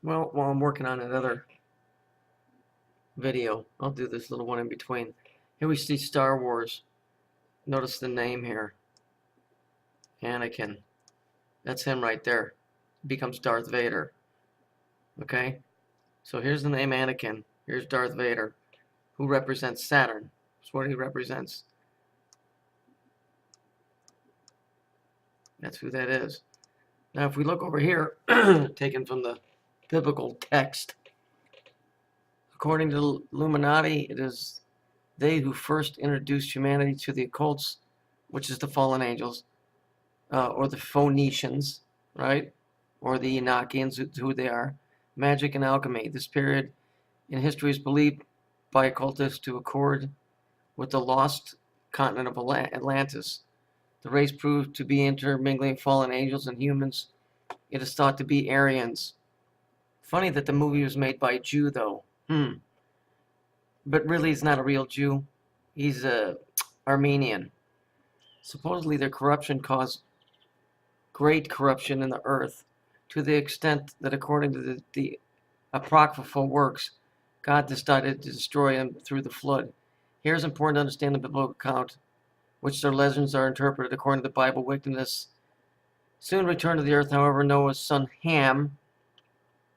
Well, while I'm working on another video, I'll do this little one in between. Here we see Star Wars. Notice the name here. Anakin. That's him right there. Becomes Darth Vader. Okay? So here's the name Anakin. Here's Darth Vader, who represents Saturn. That's what he represents. That's who that is. Now, if we look over here, taken from the biblical text, according to Illuminati, it is they who first introduced humanity to the occults, which is the fallen angels, or the Phoenicians, right? Or the Enochians, who they are. Magic and alchemy. This period in history is believed by occultists to accord with the lost continent of Atlantis. The race proved to be intermingling fallen angels and humans. It is thought to be Aryans. Funny that the movie was made by a Jew, though. But really, he's not a real Jew. He's Armenian. Supposedly, their corruption caused great corruption in the earth, to the extent that, according to the apocryphal works, God decided to destroy them through the flood. Here it's important to understand the biblical account, which their legends are interpreted according to the Bible. Wickedness soon returned to the earth. However, Noah's son Ham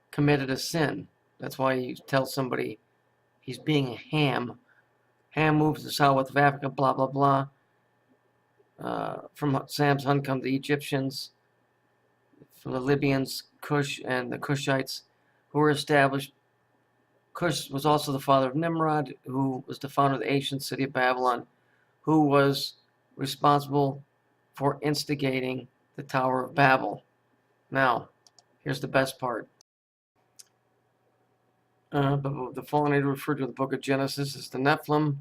committed a sin. That's why you tell somebody he's being a ham. Ham moved to the south of Africa, blah, blah, blah. From Sam's hunt come the Egyptians, from the Libyans, Cush, and the Cushites, who were established. Cush was also the father of Nimrod, who was the founder of the ancient city of Babylon, who was responsible for instigating the Tower of Babel. Now, here's the best part. The fallen angels referred to in the book of Genesis as the Nephilim.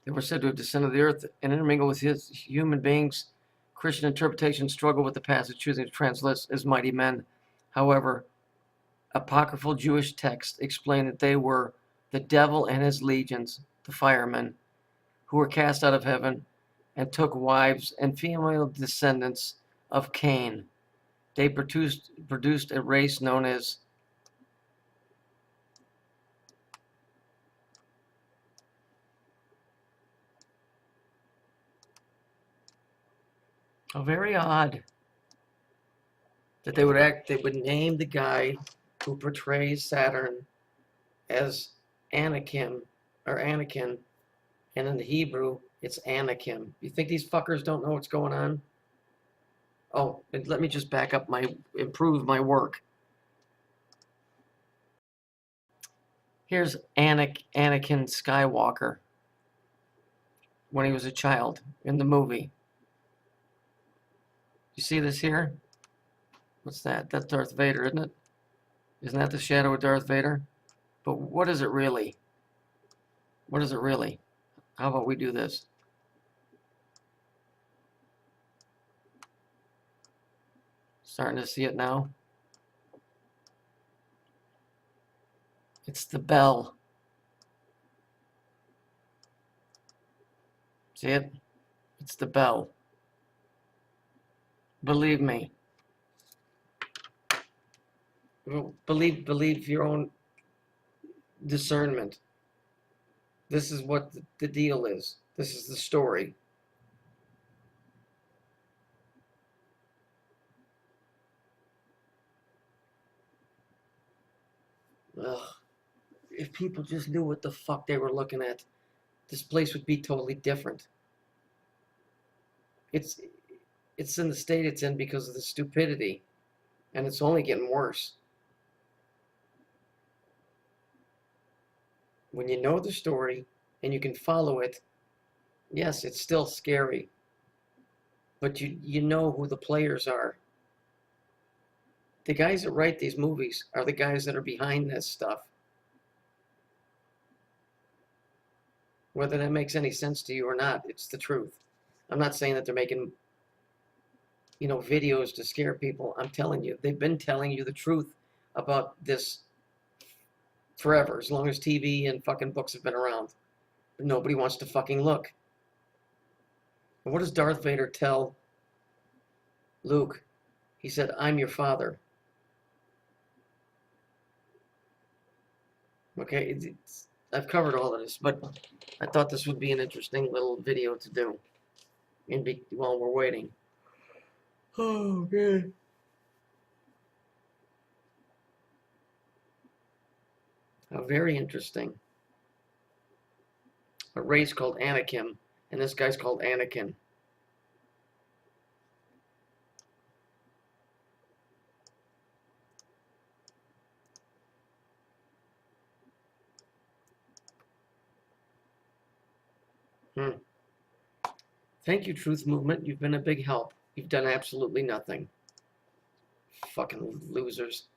They were said to have descended to the earth and intermingled with human beings. Christian interpretation struggled with the passage, choosing to translate as mighty men. However, apocryphal Jewish texts explain that they were the devil and his legions, the firemen, who were cast out of heaven and took wives and female descendants of Cain. They produced a race known as very odd that they would name the guy who portrays Saturn as Anakin, and in the Hebrew, it's Anakim. You think these fuckers don't know what's going on? Oh, and let me just improve my work. Here's Anakin Skywalker when he was a child in the movie. You see this here? What's that? That's Darth Vader, isn't it? Isn't that the shadow of Darth Vader? But what is it really? What is it really? How about we do this? Starting to see it now. It's the bell. See it? It's the bell. Believe me. Believe your own discernment. This is what the deal is. This is the story. Ugh. If people just knew what the fuck they were looking at, this place would be totally different. It's in the state it's in because of the stupidity, and it's only getting worse. When you know the story and you can follow it, yes, it's still scary, but you know who the players are. The guys that write these movies are the guys that are behind this stuff. Whether that makes any sense to you or not, it's the truth. I'm not saying that they're making, videos to scare people. I'm telling you, they've been telling you the truth about this forever, as long as TV and fucking books have been around. But nobody wants to fucking look. And what does Darth Vader tell Luke? He said, "I'm your father." Okay, I've covered all of this, but I thought this would be an interesting little video to do while we're waiting. Oh, man. Very interesting. A race called Anakim, and this guy's called Anakin. Thank you, Truth Movement. You've been a big help. You've done absolutely nothing. Fucking losers.